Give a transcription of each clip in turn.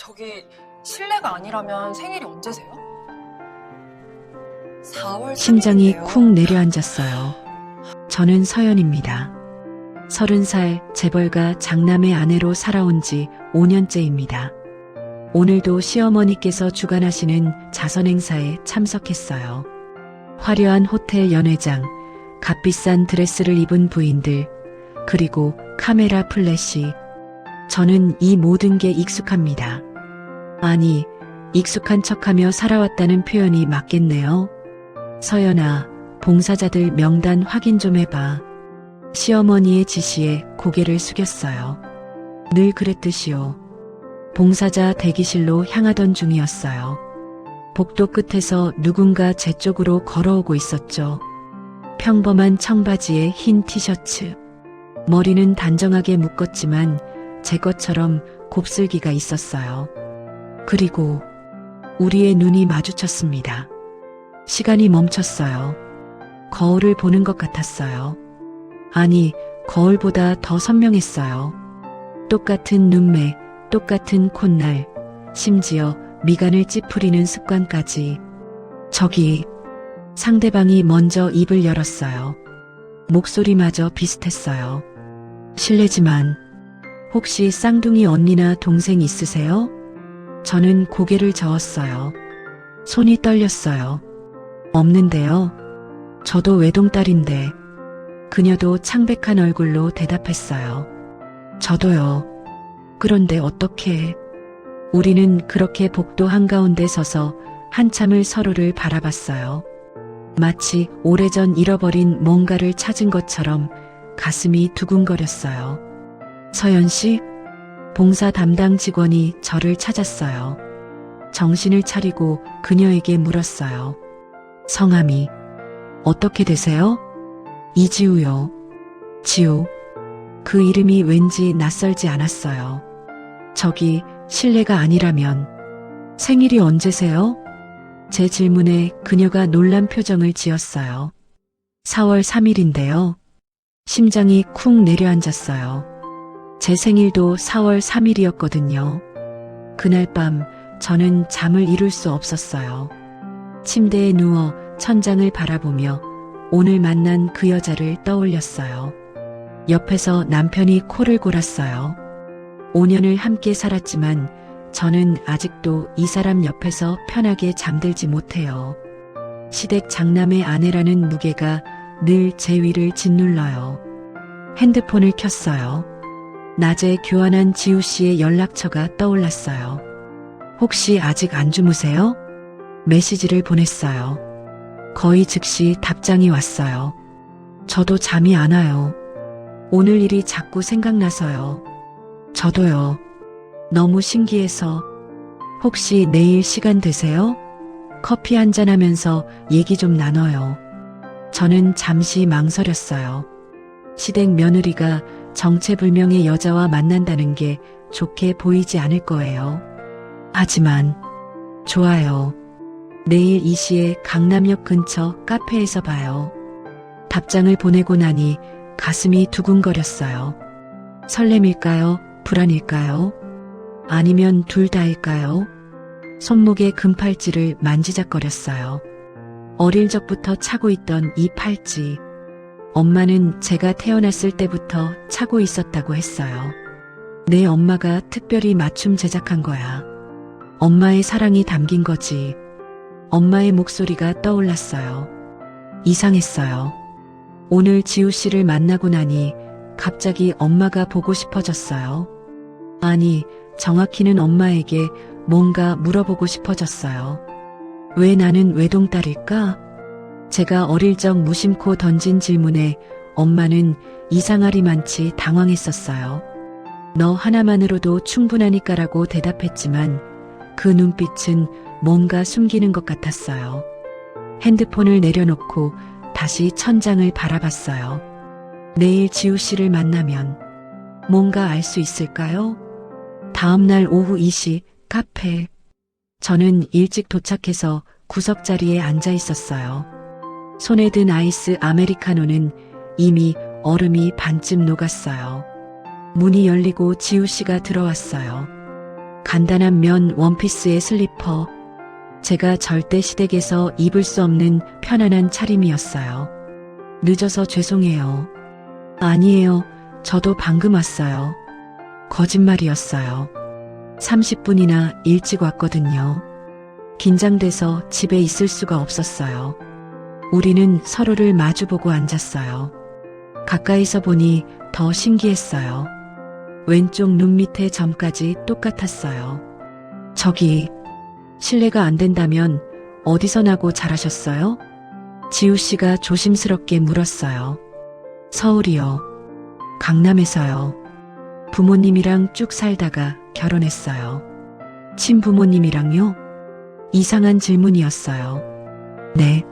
저기 실례가 아니라면 생일이 언제세요? 4월 심장이 3일인데요. 쿵 내려앉았어요. 저는 서연입니다. 30살 재벌가 장남의 아내로 살아온 지 5년째입니다. 오늘도 시어머니께서 주관하시는 자선 행사에 참석했어요. 화려한 호텔 연회장, 값비싼 드레스를 입은 부인들, 그리고 카메라 플래시. 저는 이 모든 게 익숙합니다. 아니, 익숙한 척하며 살아왔다는 표현이 맞겠네요. 서연아, 봉사자들 명단 확인 좀 해봐. 시어머니의 지시에 고개를 숙였어요. 늘 그랬듯이요. 봉사자 대기실로 향하던 중이었어요. 복도 끝에서 누군가 제 쪽으로 걸어오고 있었죠. 평범한 청바지에 흰 티셔츠. 머리는 단정하게 묶었지만 제 것처럼 곱슬기가 있었어요. 그리고 우리의 눈이 마주쳤습니다. 시간이 멈췄어요. 거울을 보는 것 같았어요. 아니, 거울보다 더 선명했어요. 똑같은 눈매, 똑같은 콧날, 심지어 미간을 찌푸리는 습관까지. 저기, 상대방이 먼저 입을 열었어요. 목소리마저 비슷했어요. 실례지만 혹시 쌍둥이 언니나 동생 있으세요? 저는 고개를 저었어요. 손이 떨렸어요. 없는데요. 저도 외동딸인데. 그녀도 창백한 얼굴로 대답했어요. 저도요. 그런데 어떻게? 우리는 그렇게 복도 한가운데 서서 한참을 서로를 바라봤어요. 마치 오래전 잃어버린 뭔가를 찾은 것처럼 가슴이 두근거렸어요. 서연 씨? 봉사 담당 직원이 저를 찾았어요. 정신을 차리고 그녀에게 물었어요. 성함이 어떻게 되세요? 이지우요. 지우. 그 이름이 왠지 낯설지 않았어요. 저기 실례가 아니라면 생일이 언제세요? 제 질문에 그녀가 놀란 표정을 지었어요. 4월 3일인데요. 심장이 쿵 내려앉았어요. 제 생일도 4월 3일이었거든요. 그날 밤 저는 잠을 이룰 수 없었어요. 침대에 누워 천장을 바라보며 오늘 만난 그 여자를 떠올렸어요. 옆에서 남편이 코를 골았어요. 5년을 함께 살았지만 저는 아직도 이 사람 옆에서 편하게 잠들지 못해요. 시댁 장남의 아내라는 무게가 늘 제 위를 짓눌러요. 핸드폰을 켰어요. 낮에 교환한 지우 씨의 연락처가 떠올랐어요. 혹시 아직 안 주무세요? 메시지를 보냈어요. 거의 즉시 답장이 왔어요. 저도 잠이 안 와요. 오늘 일이 자꾸 생각나서요. 저도요. 너무 신기해서. 혹시 내일 시간 되세요? 커피 한잔 하면서 얘기 좀 나눠요. 저는 잠시 망설였어요. 시댁 며느리가 정체불명의 여자와 만난다는 게 좋게 보이지 않을 거예요. 하지만 좋아요. 내일 2시에 강남역 근처 카페에서 봐요. 답장을 보내고 나니 가슴이 두근거렸어요. 설렘일까요? 불안일까요? 아니면 둘 다일까요? 손목에 금팔찌를 만지작거렸어요. 어릴 적부터 차고 있던 이 팔찌. 엄마는 제가 태어났을 때부터 차고 있었다고 했어요. 내 엄마가 특별히 맞춤 제작한 거야. 엄마의 사랑이 담긴 거지. 엄마의 목소리가 떠올랐어요. 이상했어요. 오늘 지우 씨를 만나고 나니 갑자기 엄마가 보고 싶어졌어요. 아니, 정확히는 엄마에게 뭔가 물어보고 싶어졌어요. 왜 나는 외동딸일까? 제가 어릴 적 무심코 던진 질문에 엄마는 이상하리만치 당황했었어요. 너 하나만으로도 충분하니까라고 대답했지만 그 눈빛은 뭔가 숨기는 것 같았어요. 핸드폰을 내려놓고 다시 천장을 바라봤어요. 내일 지우 씨를 만나면 뭔가 알 수 있을까요? 다음날 오후 2시 카페. 저는 일찍 도착해서 구석자리에 앉아 있었어요. 손에 든 아이스 아메리카노는 이미 얼음이 반쯤 녹았어요. 문이 열리고 지우 씨가 들어왔어요. 간단한 면 원피스에 슬리퍼. 제가 절대 시댁에서 입을 수 없는 편안한 차림이었어요. 늦어서 죄송해요. 아니에요. 저도 방금 왔어요. 거짓말이었어요. 30분이나 일찍 왔거든요. 긴장돼서 집에 있을 수가 없었어요. 우리는 서로를 마주보고 앉았어요. 가까이서 보니 더 신기했어요. 왼쪽 눈 밑에 점까지 똑같았어요. 저기, 실례가 안 된다면 어디서 나고 자라셨어요? 지우 씨가 조심스럽게 물었어요. 서울이요. 강남에서요. 부모님이랑 쭉 살다가 결혼했어요. 친부모님이랑요? 이상한 질문이었어요. 네.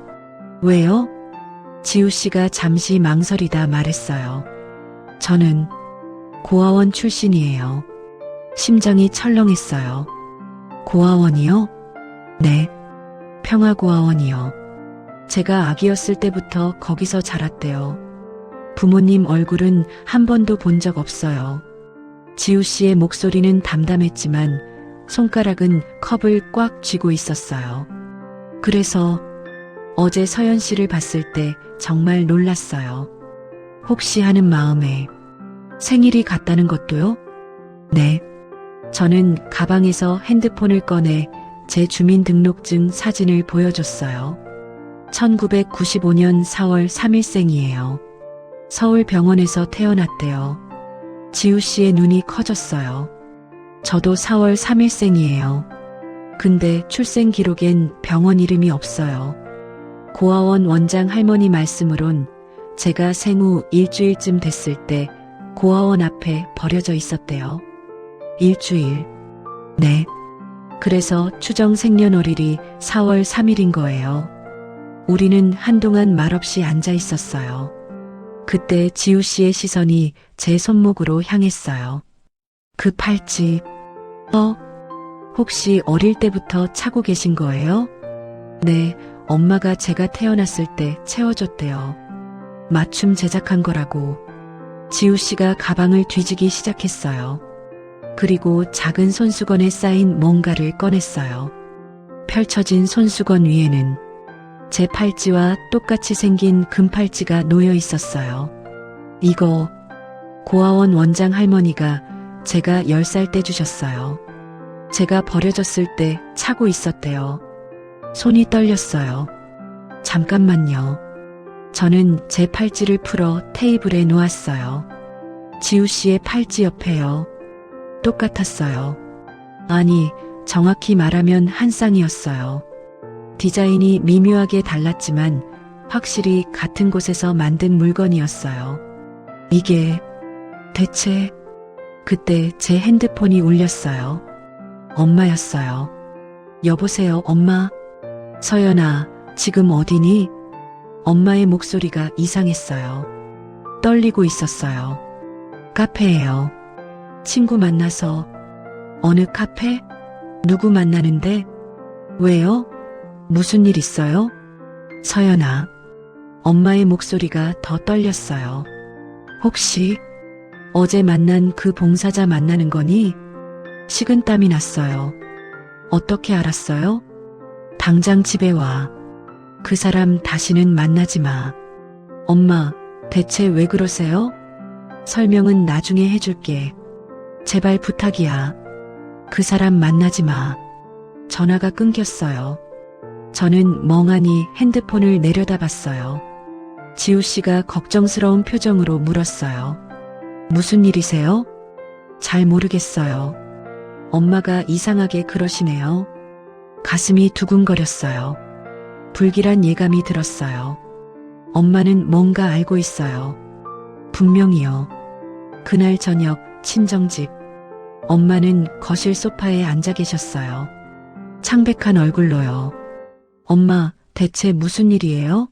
왜요? 지우 씨가 잠시 망설이다 말했어요. 저는 고아원 출신이에요. 심장이 철렁했어요. 고아원이요? 네. 평화고아원이요. 제가 아기였을 때부터 거기서 자랐대요. 부모님 얼굴은 한 번도 본 적 없어요. 지우 씨의 목소리는 담담했지만 손가락은 컵을 꽉 쥐고 있었어요. 그래서 어제 서연 씨를 봤을 때 정말 놀랐어요. 혹시 하는 마음에 생일이 같다는 것도요? 네. 저는 가방에서 핸드폰을 꺼내 제 주민등록증 사진을 보여줬어요. 1995년 4월 3일생이에요. 서울병원에서 태어났대요. 지우 씨의 눈이 커졌어요. 저도 4월 3일생이에요. 근데 출생 기록엔 병원 이름이 없어요. 고아원 원장 할머니 말씀으론 제가 생후 일주일쯤 됐을 때 고아원 앞에 버려져 있었대요. 일주일. 네. 그래서 추정 생년월일이 4월 3일인 거예요. 우리는 한동안 말없이 앉아 있었어요. 그때 지우 씨의 시선이 제 손목으로 향했어요. 그 팔찌, 혹시 어릴 때부터 차고 계신 거예요? 네, 엄마가 제가 태어났을 때 채워줬대요. 맞춤 제작한 거라고. 지우 씨가 가방을 뒤지기 시작했어요. 그리고 작은 손수건에 쌓인 뭔가를 꺼냈어요. 펼쳐진 손수건 위에는 제 팔찌와 똑같이 생긴 금팔찌가 놓여 있었어요. 이거 고아원 원장 할머니가 제가 10살 때 주셨어요. 제가 버려졌을 때 차고 있었대요. 손이 떨렸어요. 잠깐만요. 저는 제 팔찌를 풀어 테이블에 놓았어요. 지우 씨의 팔찌 옆에요. 똑같았어요. 아니, 정확히 말하면 한 쌍이었어요. 디자인이 미묘하게 달랐지만 확실히 같은 곳에서 만든 물건이었어요. 이게 대체... 그때 제 핸드폰이 울렸어요. 엄마였어요. 여보세요, 엄마. 서연아, 지금 어디니? 엄마의 목소리가 이상했어요. 떨리고 있었어요. 카페예요. 친구 만나서. 어느 카페? 누구 만나는데? 왜요? 무슨 일 있어요? 서연아. 엄마의 목소리가 더 떨렸어요. 혹시 어제 만난 그 봉사자 만나는 거니? 식은땀이 났어요. 어떻게 알았어요? 당장 집에 와. 그 사람 다시는 만나지 마. 엄마, 대체 왜 그러세요? 설명은 나중에 해줄게. 제발 부탁이야. 그 사람 만나지 마. 전화가 끊겼어요. 저는 멍하니 핸드폰을 내려다봤어요. 지우 씨가 걱정스러운 표정으로 물었어요. 무슨 일이세요? 잘 모르겠어요. 엄마가 이상하게 그러시네요. 가슴이 두근거렸어요. 불길한 예감이 들었어요. 엄마는 뭔가 알고 있어요. 분명히요. 그날 저녁 친정집. 엄마는 거실 소파에 앉아 계셨어요. 창백한 얼굴로요. 엄마, 대체 무슨 일이에요?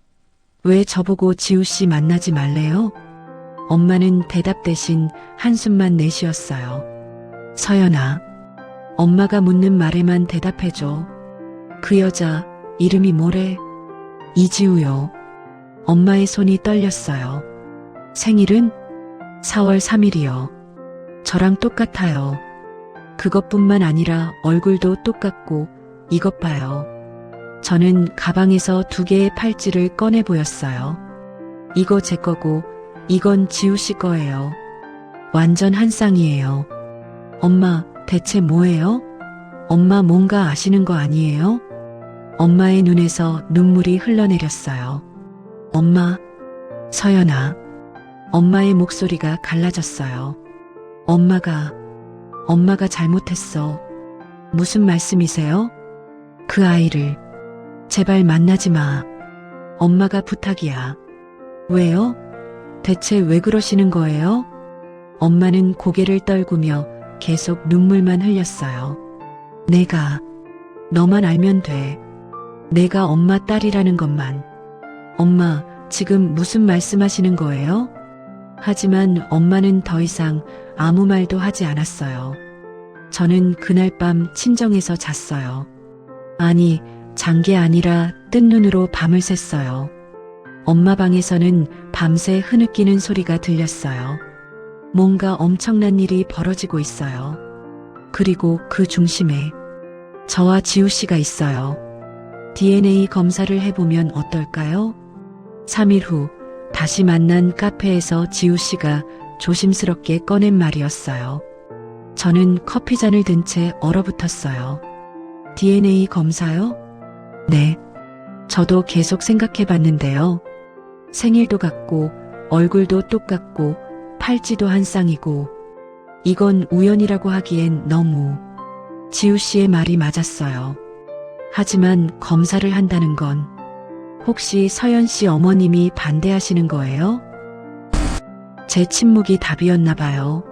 왜 저보고 지우 씨 만나지 말래요? 엄마는 대답 대신 한숨만 내쉬었어요. 서연아, 엄마가 묻는 말에만 대답해줘. 그 여자 이름이 뭐래? 이지우요. 엄마의 손이 떨렸어요. 생일은 4월 3일이요. 저랑 똑같아요. 그것뿐만 아니라 얼굴도 똑같고 이것 봐요. 저는 가방에서 2개의 팔찌를 꺼내 보였어요. 이거 제 거고 이건 지우 씨 거예요. 완전 한 쌍이에요. 엄마, 대체 뭐예요? 엄마 뭔가 아시는 거 아니에요? 엄마의 눈에서 눈물이 흘러내렸어요. 엄마, 서연아. 엄마의 목소리가 갈라졌어요. 엄마가 잘못했어. 무슨 말씀이세요? 그 아이를 제발 만나지 마. 엄마가 부탁이야. 왜요? 대체 왜 그러시는 거예요? 엄마는 고개를 떨구며 계속 눈물만 흘렸어요. 내가 너만 알면 돼. 내가 엄마 딸이라는 것만. 엄마, 지금 무슨 말씀하시는 거예요? 하지만 엄마는 더 이상 아무 말도 하지 않았어요. 저는 그날 밤 친정에서 잤어요. 아니, 잔 게 아니라 뜬 눈으로 밤을 샜어요. 엄마 방에서는 밤새 흐느끼는 소리가 들렸어요. 뭔가 엄청난 일이 벌어지고 있어요. 그리고 그 중심에 저와 지우 씨가 있어요. DNA 검사를 해보면 어떨까요? 3일 후 다시 만난 카페에서 지우 씨가 조심스럽게 꺼낸 말이었어요. 저는 커피잔을 든 채 얼어붙었어요. DNA 검사요? 네. 저도 계속 생각해 봤는데요. 생일도 같고 얼굴도 똑같고 팔찌도 한 쌍이고 이건 우연이라고 하기엔 너무 지우 씨의 말이 맞았어요. 하지만 검사를 한다는 건 혹시 서연 씨 어머님이 반대하시는 거예요? 제 침묵이 답이었나 봐요.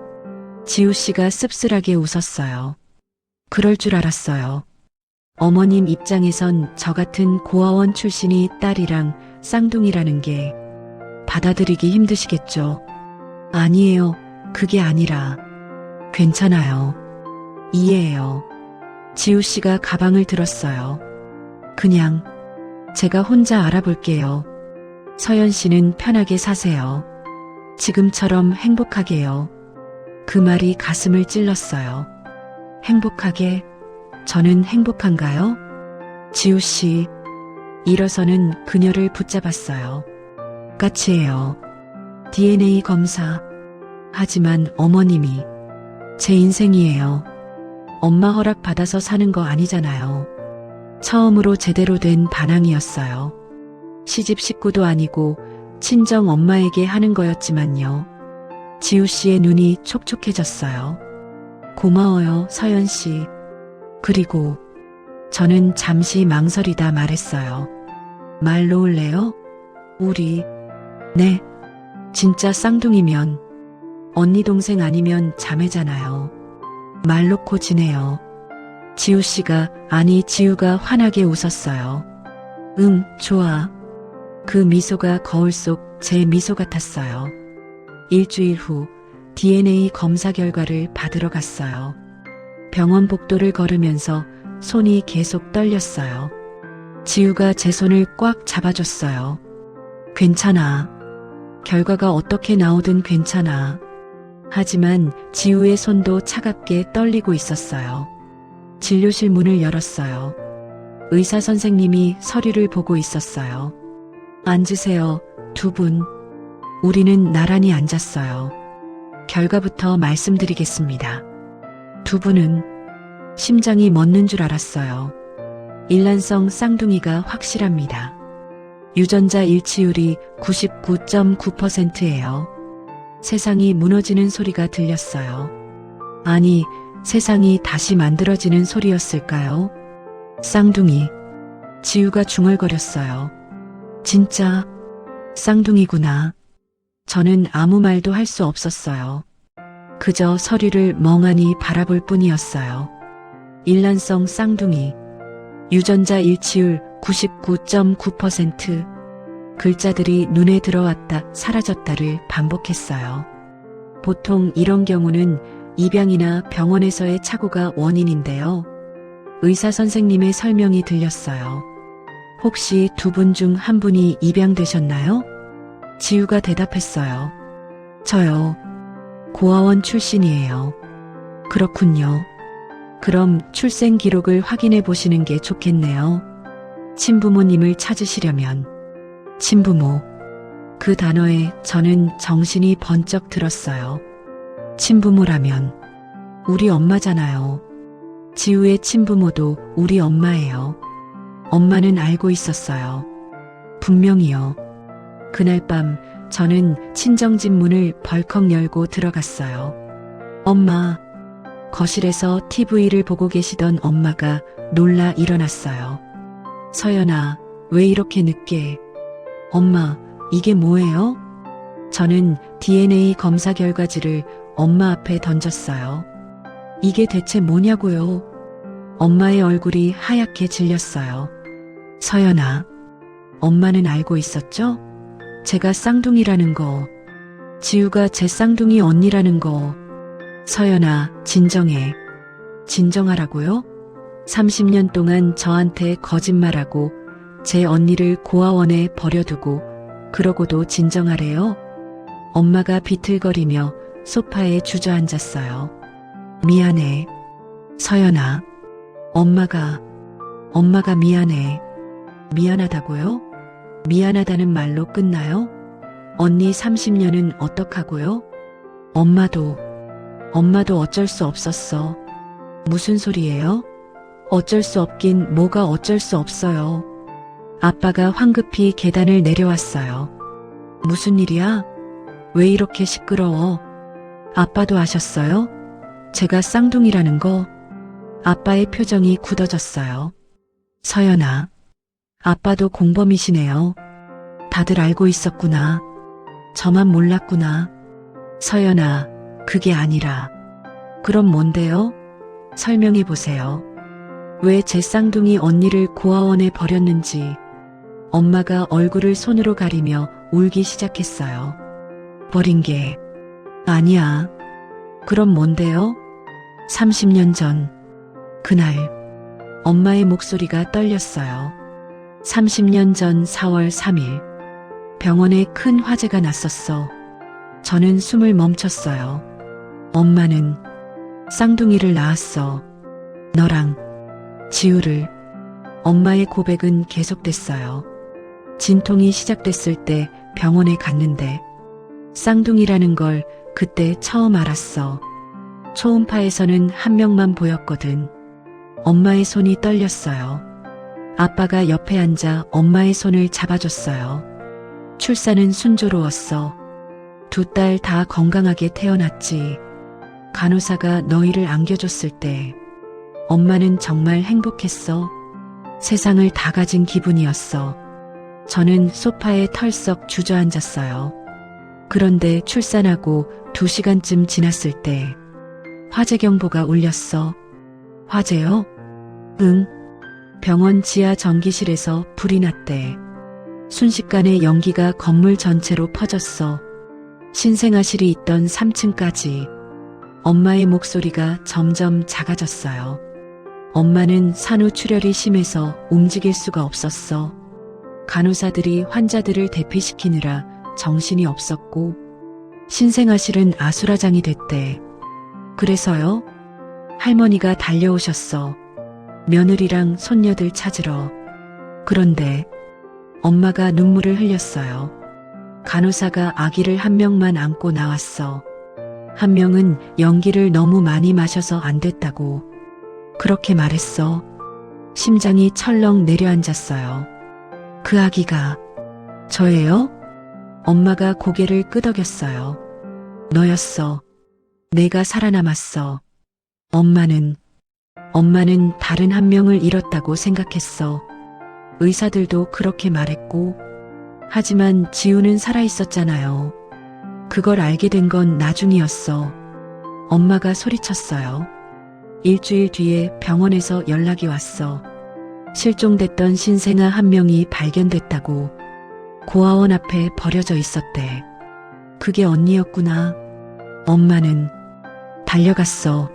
지우 씨가 씁쓸하게 웃었어요. 그럴 줄 알았어요. 어머님 입장에선 저 같은 고아원 출신이 딸이랑 쌍둥이라는 게 받아들이기 힘드시겠죠. 아니에요. 그게 아니라 괜찮아요. 이해해요. 지우 씨가 가방을 들었어요. 그냥 제가 혼자 알아볼게요. 서연 씨는 편하게 사세요. 지금처럼 행복하게요. 그 말이 가슴을 찔렀어요. 행복하게? 저는 행복한가요? 지우 씨. 일어서는 그녀를 붙잡았어요. 까치예요. DNA 검사. 하지만 어머님이 제 인생이에요. 엄마 허락 받아서 사는 거 아니잖아요. 처음으로 제대로 된 반항이었어요. 시집 식구도 아니고 친정 엄마에게 하는 거였지만요. 지우 씨의 눈이 촉촉해졌어요. 고마워요, 서연 씨. 그리고 저는 잠시 망설이다 말했어요. 말 놓을래요? 우리. 네. 진짜 쌍둥이면 언니 동생 아니면 자매잖아요. 말 놓고 지내요. 지우 씨가 아니 지우가 환하게 웃었어요. 응, 좋아. 그 미소가 거울 속 제 미소 같았어요. 일주일 후 DNA 검사 결과를 받으러 갔어요. 병원 복도를 걸으면서 손이 계속 떨렸어요. 지우가 제 손을 꽉 잡아줬어요. 괜찮아. 결과가 어떻게 나오든 괜찮아. 하지만 지우의 손도 차갑게 떨리고 있었어요. 진료실 문을 열었어요. 의사 선생님이 서류를 보고 있었어요. 앉으세요, 두 분. 우리는 나란히 앉았어요. 결과부터 말씀드리겠습니다. 두 분은 심장이 멎는 줄 알았어요. 일란성 쌍둥이가 확실합니다. 유전자 일치율이 99.9%예요. 세상이 무너지는 소리가 들렸어요. 아니, 세상이 다시 만들어지는 소리였을까요? 쌍둥이. 지우가 중얼거렸어요. 진짜 쌍둥이구나. 저는 아무 말도 할 수 없었어요. 그저 서류를 멍하니 바라볼 뿐이었어요. 일란성 쌍둥이. 유전자 일치율 99.9%. 글자들이 눈에 들어왔다 사라졌다를 반복했어요. 보통 이런 경우는 입양이나 병원에서의 착오가 원인인데요. 의사 선생님의 설명이 들렸어요. 혹시 두 분 중 한 분이 입양되셨나요? 지우가 대답했어요. 저요. 고아원 출신이에요. 그렇군요. 그럼 출생 기록을 확인해 보시는 게 좋겠네요. 친부모님을 찾으시려면 친부모. 그 단어에 저는 정신이 번쩍 들었어요. 친부모라면 우리 엄마잖아요. 지우의 친부모도 우리 엄마예요. 엄마는 알고 있었어요. 분명히요. 그날 밤 저는 친정집 문을 벌컥 열고 들어갔어요. 엄마. 거실에서 TV를 보고 계시던 엄마가 놀라 일어났어요. 서연아, 왜 이렇게 늦게? 엄마, 이게 뭐예요? 저는 DNA 검사 결과지를 엄마 앞에 던졌어요. 이게 대체 뭐냐고요? 엄마의 얼굴이 하얗게 질렸어요. 서연아, 엄마는 알고 있었죠? 제가 쌍둥이라는 거, 지우가 제 쌍둥이 언니라는 거. 서연아, 진정해. 진정하라고요? 30년 동안 저한테 거짓말하고 제 언니를 고아원에 버려두고 그러고도 진정하래요? 엄마가 비틀거리며 소파에 주저앉았어요. 미안해. 서연아, 엄마가 미안해. 미안하다고요? 미안하다는 말로 끝나요? 언니 30년은 어떡하고요? 엄마도 어쩔 수 없었어. 무슨 소리예요? 어쩔 수 없긴 뭐가 어쩔 수 없어요. 아빠가 황급히 계단을 내려왔어요. 무슨 일이야? 왜 이렇게 시끄러워? 아빠도 아셨어요? 제가 쌍둥이라는 거? 아빠의 표정이 굳어졌어요. 서연아, 아빠도 공범이시네요. 다들 알고 있었구나. 저만 몰랐구나. 서연아, 그게 아니라. 그럼 뭔데요? 설명해 보세요. 왜 제 쌍둥이 언니를 고아원에 버렸는지. 엄마가 얼굴을 손으로 가리며 울기 시작했어요. 버린 게 아니야. 그럼 뭔데요? 30년 전 그날 엄마의 목소리가 떨렸어요. 30년 전 4월 3일 병원에 큰 화재가 났었어. 저는 숨을 멈췄어요. 엄마는 쌍둥이를 낳았어. 너랑 지우를. 엄마의 고백은 계속됐어요. 진통이 시작됐을 때 병원에 갔는데 쌍둥이라는 걸 그때 처음 알았어. 초음파에서는 한 명만 보였거든. 엄마의 손이 떨렸어요. 아빠가 옆에 앉아 엄마의 손을 잡아줬어요. 출산은 순조로웠어. 2딸 다 건강하게 태어났지. 간호사가 너희를 안겨줬을 때 엄마는 정말 행복했어. 세상을 다 가진 기분이었어. 저는 소파에 털썩 주저앉았어요. 그런데 출산하고 2시간쯤 지났을 때 화재 경보가 울렸어. 화재요? 응. 병원 지하 전기실에서 불이 났대. 순식간에 연기가 건물 전체로 퍼졌어. 신생아실이 있던 3층까지. 엄마의 목소리가 점점 작아졌어요. 엄마는 산후출혈이 심해서 움직일 수가 없었어. 간호사들이 환자들을 대피시키느라 정신이 없었고 신생아실은 아수라장이 됐대. 그래서요? 할머니가 달려오셨어. 며느리랑 손녀들 찾으러. 그런데 엄마가 눈물을 흘렸어요. 간호사가 아기를 한 명만 안고 나왔어. 한 명은 연기를 너무 많이 마셔서 안 됐다고. 그렇게 말했어. 심장이 철렁 내려앉았어요. 그 아기가 저예요? 엄마가 고개를 끄덕였어요. 너였어. 내가 살아남았어. 엄마는 다른 한 명을 잃었다고 생각했어. 의사들도 그렇게 말했고. 하지만 지우는 살아있었잖아요. 그걸 알게 된 건 나중이었어. 엄마가 소리쳤어요. 일주일 뒤에 병원에서 연락이 왔어. 실종됐던 신생아 한 명이 발견됐다고. 고아원 앞에 버려져 있었대. 그게 언니였구나. 엄마는 달려갔어.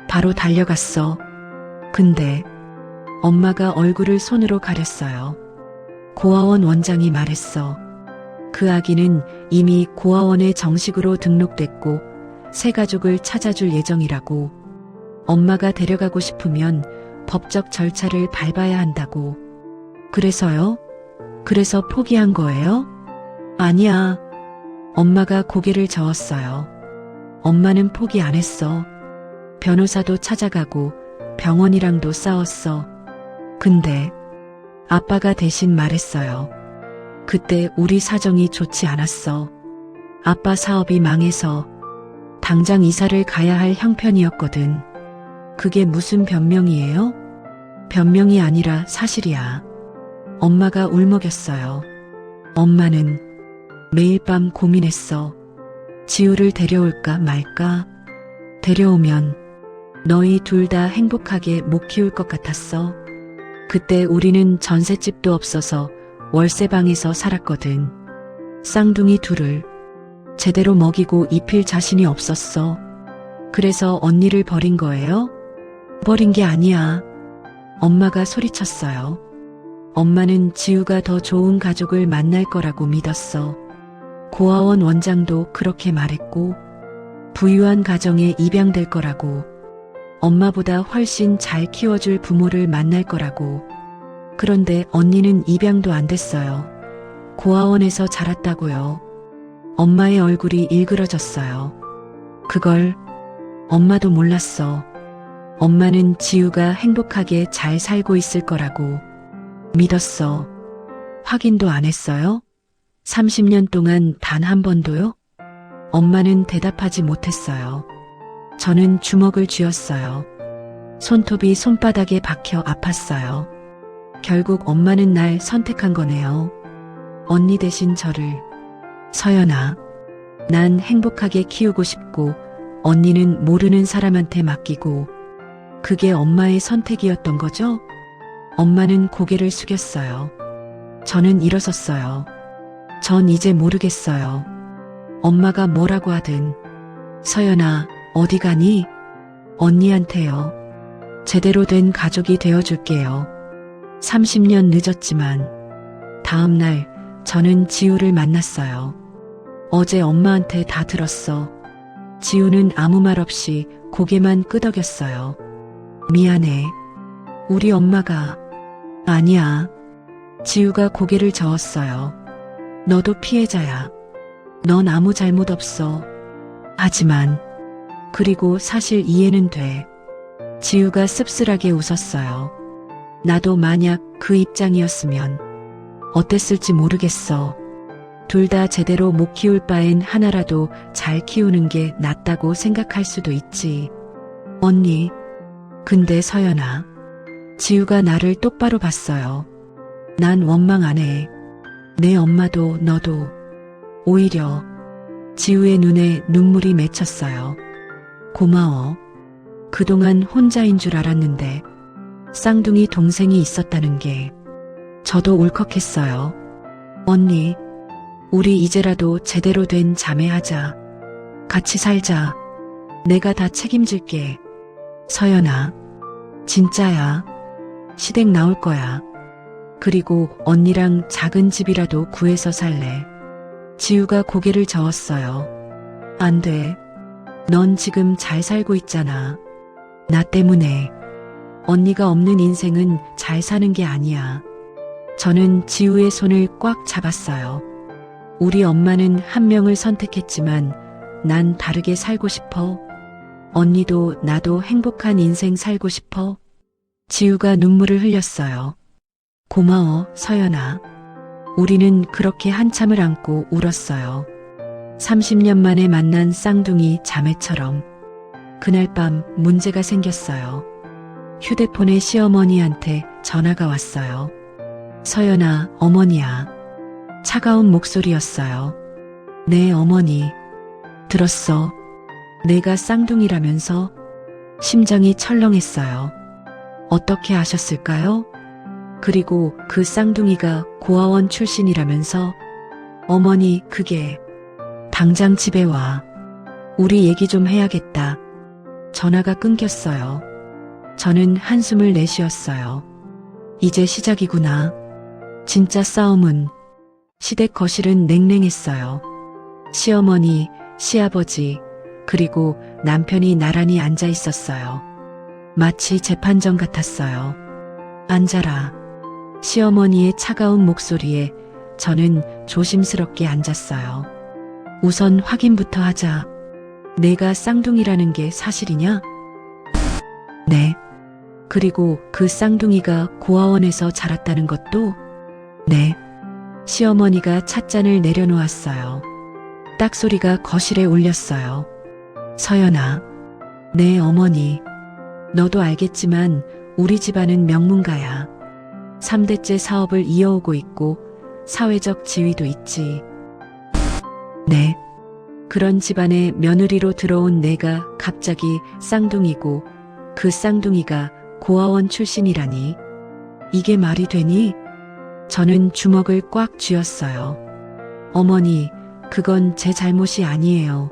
바로 달려갔어. 근데 엄마가 얼굴을 손으로 가렸어요. 고아원 원장이 말했어. 그 아기는 이미 고아원에 정식으로 등록됐고 새 가족을 찾아줄 예정이라고. 엄마가 데려가고 싶으면 법적 절차를 밟아야 한다고. 그래서요? 그래서 포기한 거예요? 아니야. 엄마가 고개를 저었어요. 엄마는 포기 안 했어. 변호사도 찾아가고 병원이랑도 싸웠어. 근데 아빠가 대신 말했어요. 그때 우리 사정이 좋지 않았어. 아빠 사업이 망해서 당장 이사를 가야 할 형편이었거든. 그게 무슨 변명이에요? 변명이 아니라 사실이야. 엄마가 울먹였어요. 엄마는 매일 밤 고민했어. 지우를 데려올까 말까? 데려오면 너희 둘 다 행복하게 못 키울 것 같았어. 그때 우리는 전셋집도 없어서 월세방에서 살았거든. 쌍둥이 둘을 제대로 먹이고 입힐 자신이 없었어. 그래서 언니를 버린 거예요? 버린 게 아니야. 엄마가 소리쳤어요. 엄마는 지우가 더 좋은 가족을 만날 거라고 믿었어. 고아원 원장도 그렇게 말했고, 부유한 가정에 입양될 거라고, 엄마보다 훨씬 잘 키워줄 부모를 만날 거라고. 그런데 언니는 입양도 안 됐어요. 고아원에서 자랐다고요. 엄마의 얼굴이 일그러졌어요. 그걸 엄마도 몰랐어. 엄마는 지우가 행복하게 잘 살고 있을 거라고 믿었어. 확인도 안 했어요? 30년 동안 단 한 번도요? 엄마는 대답하지 못했어요. 저는 주먹을 쥐었어요. 손톱이 손바닥에 박혀 아팠어요. 결국 엄마는 날 선택한 거네요. 언니 대신 저를. 서연아, 난 행복하게 키우고 싶고 언니는 모르는 사람한테 맡기고 그게 엄마의 선택이었던 거죠? 엄마는 고개를 숙였어요. 저는 일어섰어요. 전 이제 모르겠어요. 엄마가 뭐라고 하든. 서연아, 어디 가니? 언니한테요. 제대로 된 가족이 되어줄게요. 30년 늦었지만 다음 날 저는 지우를 만났어요. 어제 엄마한테 다 들었어. 지우는 아무 말 없이 고개만 끄덕였어요. 미안해. 우리 엄마가. 아니야. 지우가 고개를 저었어요. 너도 피해자야. 넌 아무 잘못 없어. 하지만 그리고 사실 이해는 돼. 지우가 씁쓸하게 웃었어요. 나도 만약 그 입장이었으면 어땠을지 모르겠어. 둘 다 제대로 못 키울 바엔 하나라도 잘 키우는 게 낫다고 생각할 수도 있지. 언니. 근데 서연아. 지우가 나를 똑바로 봤어요. 난 원망 안 해. 내 엄마도 너도. 오히려 지우의 눈에 눈물이 맺혔어요. 고마워. 그동안 혼자인 줄 알았는데 쌍둥이 동생이 있었다는 게 저도 울컥했어요. 언니, 우리 이제라도 제대로 된 자매하자. 같이 살자. 내가 다 책임질게. 서연아, 진짜야. 시댁 나올 거야. 그리고 언니랑 작은 집이라도 구해서 살래. 지우가 고개를 저었어요. 안 돼. 넌 지금 잘 살고 있잖아. 나 때문에. 언니가 없는 인생은 잘 사는 게 아니야. 저는 지우의 손을 꽉 잡았어요. 우리 엄마는 한 명을 선택했지만 난 다르게 살고 싶어. 언니도 나도 행복한 인생 살고 싶어. 지우가 눈물을 흘렸어요. 고마워, 서연아. 우리는 그렇게 한참을 안고 울었어요. 30년 만에 만난 쌍둥이 자매처럼. 그날 밤 문제가 생겼어요. 휴대폰에 시어머니한테 전화가 왔어요. 서연아, 어머니야. 차가운 목소리였어요. 네, 어머니. 들었어. 내가 쌍둥이라면서? 심장이 철렁했어요. 어떻게 아셨을까요? 그리고 그 쌍둥이가 고아원 출신이라면서? 어머니, 그게. 당장 집에 와. 우리 얘기 좀 해야겠다. 전화가 끊겼어요. 저는 한숨을 내쉬었어요. 이제 시작이구나. 진짜 싸움은. 시댁 거실은 냉랭했어요. 시어머니, 시아버지, 그리고 남편이 나란히 앉아 있었어요. 마치 재판정 같았어요. 앉아라. 시어머니의 차가운 목소리에 저는 조심스럽게 앉았어요. 우선 확인부터 하자. 내가 쌍둥이라는 게 사실이냐? 네. 그리고 그 쌍둥이가 고아원에서 자랐다는 것도? 네. 시어머니가 찻잔을 내려놓았어요. 딱소리가 거실에 울렸어요. 서연아, 내 어머니. 너도 알겠지만 우리 집안은 명문가야. 3대째 사업을 이어오고 있고 사회적 지위도 있지. 네. 그런 집안의 며느리로 들어온 내가 갑자기 쌍둥이고 그 쌍둥이가 고아원 출신이라니. 이게 말이 되니? 저는 주먹을 꽉 쥐었어요. 어머니, 그건 제 잘못이 아니에요.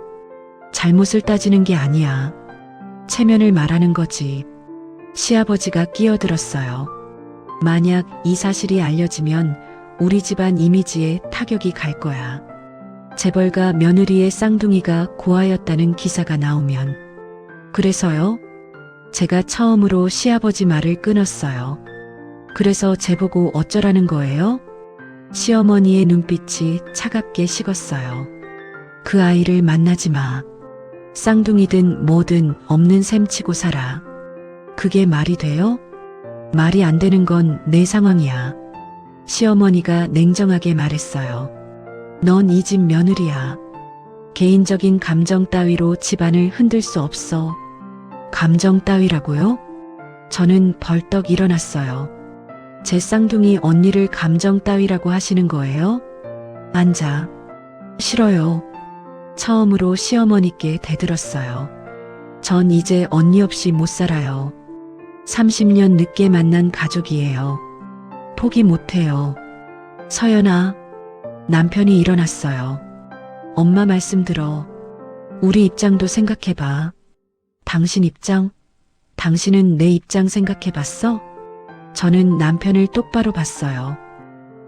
잘못을 따지는 게 아니야. 체면을 말하는 거지. 시아버지가 끼어들었어요. 만약 이 사실이 알려지면 우리 집안 이미지에 타격이 갈 거야. 재벌가 며느리의 쌍둥이가 고아였다는 기사가 나오면. 그래서요? 제가 처음으로 시아버지 말을 끊었어요. 그래서 제보고 어쩌라는 거예요? 시어머니의 눈빛이 차갑게 식었어요. 그 아이를 만나지 마. 쌍둥이든 뭐든 없는 셈 치고 살아. 그게 말이 돼요? 말이 안 되는 건 내 상황이야. 시어머니가 냉정하게 말했어요. 넌 이 집 며느리야. 개인적인 감정 따위로 집안을 흔들 수 없어. 감정 따위라고요? 저는 벌떡 일어났어요. 제 쌍둥이 언니를 감정 따위라고 하시는 거예요? 앉아. 싫어요. 처음으로 시어머니께 대들었어요. 전 이제 언니 없이 못 살아요. 30년 늦게 만난 가족이에요. 포기 못해요. 서연아, 남편이 일어났어요. 엄마 말씀 들어. 우리 입장도 생각해봐. 당신 입장? 당신은 내 입장 생각해봤어? 저는 남편을 똑바로 봤어요.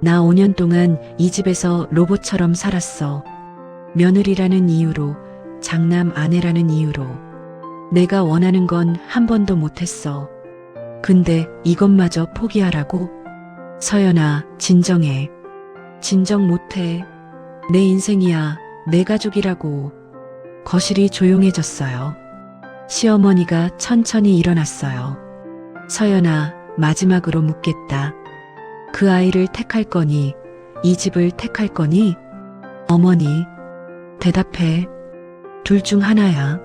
나 5년 동안 이 집에서 로봇처럼 살았어. 며느리라는 이유로, 장남 아내라는 이유로. 내가 원하는 건 한 번도 못했어. 근데 이것마저 포기하라고? 서연아, 진정해. 진정 못해. 내 인생이야, 내 가족이라고. 거실이 조용해졌어요. 시어머니가 천천히 일어났어요. 서연아, 마지막으로 묻겠다. 그 아이를 택할 거니? 이 집을 택할 거니? 어머니, 대답해. 둘 중 하나야.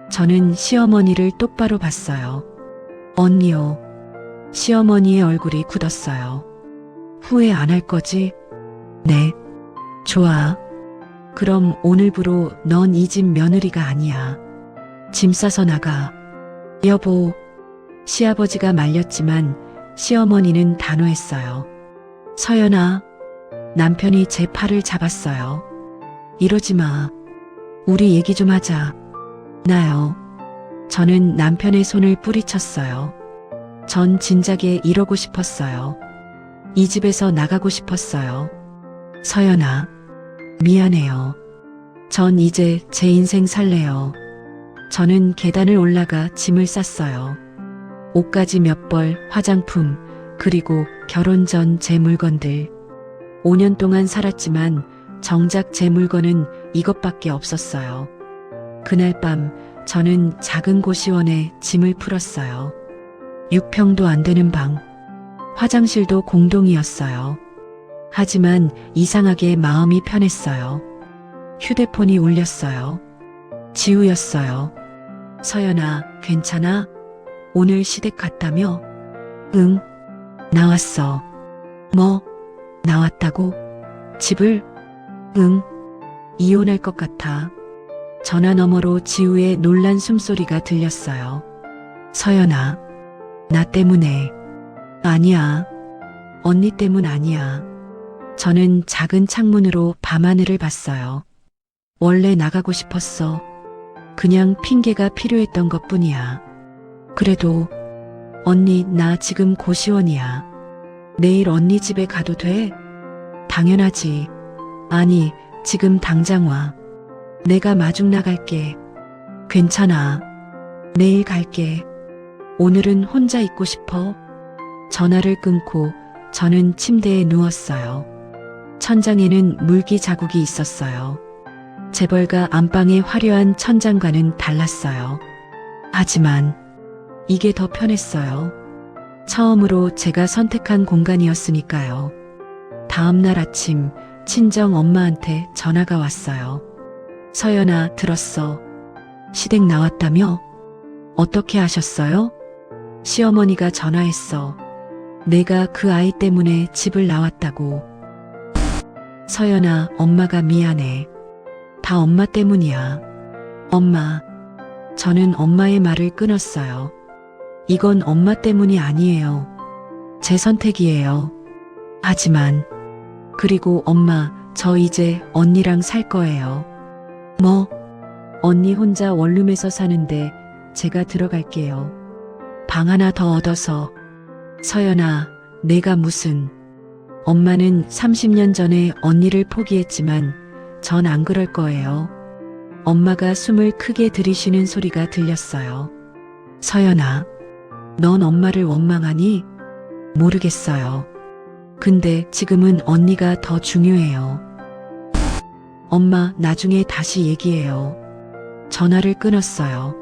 저는 시어머니를 똑바로 봤어요. 언니요. 시어머니의 얼굴이 굳었어요. 후회 안 할 거지? 네. 좋아. 그럼 오늘부로 넌 이 집 며느리가 아니야. 짐 싸서 나가. 여보. 시아버지가 말렸지만 시어머니는 단호했어요. 서연아. 남편이 제 팔을 잡았어요. 이러지 마. 우리 얘기 좀 하자. 나요. 저는 남편의 손을 뿌리쳤어요. 전 진작에 이러고 싶었어요. 이 집에서 나가고 싶었어요. 서연아, 미안해요. 전 이제 제 인생 살래요. 저는 계단을 올라가 짐을 쌌어요. 옷가지 몇 벌, 화장품, 그리고 결혼 전 제 물건들. 5년 동안 살았지만 정작 제 물건은 이것밖에 없었어요. 그날 밤 저는 작은 고시원에 짐을 풀었어요. 6평도 안 되는 방. 화장실도 공동이었어요. 하지만 이상하게 마음이 편했어요. 휴대폰이 울렸어요. 지우였어요. 서연아, 괜찮아? 오늘 시댁 갔다며? 응. 나왔어. 뭐? 나왔다고? 집을? 응. 이혼할 것 같아. 전화 너머로 지우의 놀란 숨소리가 들렸어요. 서연아, 나 때문에. 아니야. 언니 때문 아니야. 저는 작은 창문으로 밤하늘을 봤어요. 원래 나가고 싶었어. 그냥 핑계가 필요했던 것뿐이야. 그래도 언니, 나 지금 고시원이야. 내일 언니 집에 가도 돼? 당연하지. 아니, 지금 당장 와. 내가 마중 나갈게. 괜찮아. 내일 갈게. 오늘은 혼자 있고 싶어. 전화를 끊고 저는 침대에 누웠어요. 천장에는 물기 자국이 있었어요. 재벌가 안방의 화려한 천장과는 달랐어요. 하지만 이게 더 편했어요. 처음으로 제가 선택한 공간이었으니까요. 다음 날 아침 친정 엄마한테 전화가 왔어요. 서연아, 들었어. 시댁 나왔다며? 어떻게 하셨어요? 시어머니가 전화했어. 내가 그 아이 때문에 집을 나왔다고. 서연아, 엄마가 미안해. 다 엄마 때문이야. 엄마. 저는 엄마의 말을 끊었어요. 이건 엄마 때문이 아니에요. 제 선택이에요. 하지만, 그리고 엄마, 저 이제 언니랑 살 거예요. 뭐? 언니 혼자 원룸에서 사는데 제가 들어갈게요. 방 하나 더 얻어서. 서연아, 내가 무슨. 엄마는 30년 전에 언니를 포기했지만 전 안 그럴 거예요. 엄마가 숨을 크게 들이쉬는 소리가 들렸어요. 서연아, 넌 엄마를 원망하니? 모르겠어요. 근데 지금은 언니가 더 중요해요. 엄마, 나중에 다시 얘기해요. 전화를 끊었어요.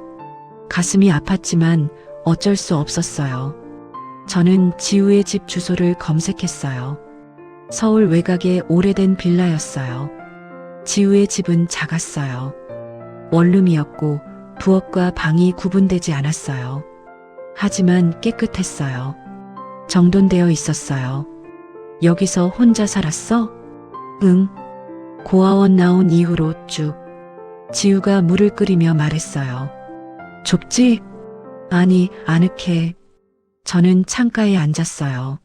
가슴이 아팠지만 어쩔 수 없었어요. 저는 지우의 집 주소를 검색했어요. 서울 외곽의 오래된 빌라였어요. 지우의 집은 작았어요. 원룸이었고 부엌과 방이 구분되지 않았어요. 하지만 깨끗했어요. 정돈되어 있었어요. 여기서 혼자 살았어? 응. 고아원 나온 이후로 쭉. 지우가 물을 끓이며 말했어요. 좁지? 아니, 아늑해. 저는 창가에 앉았어요.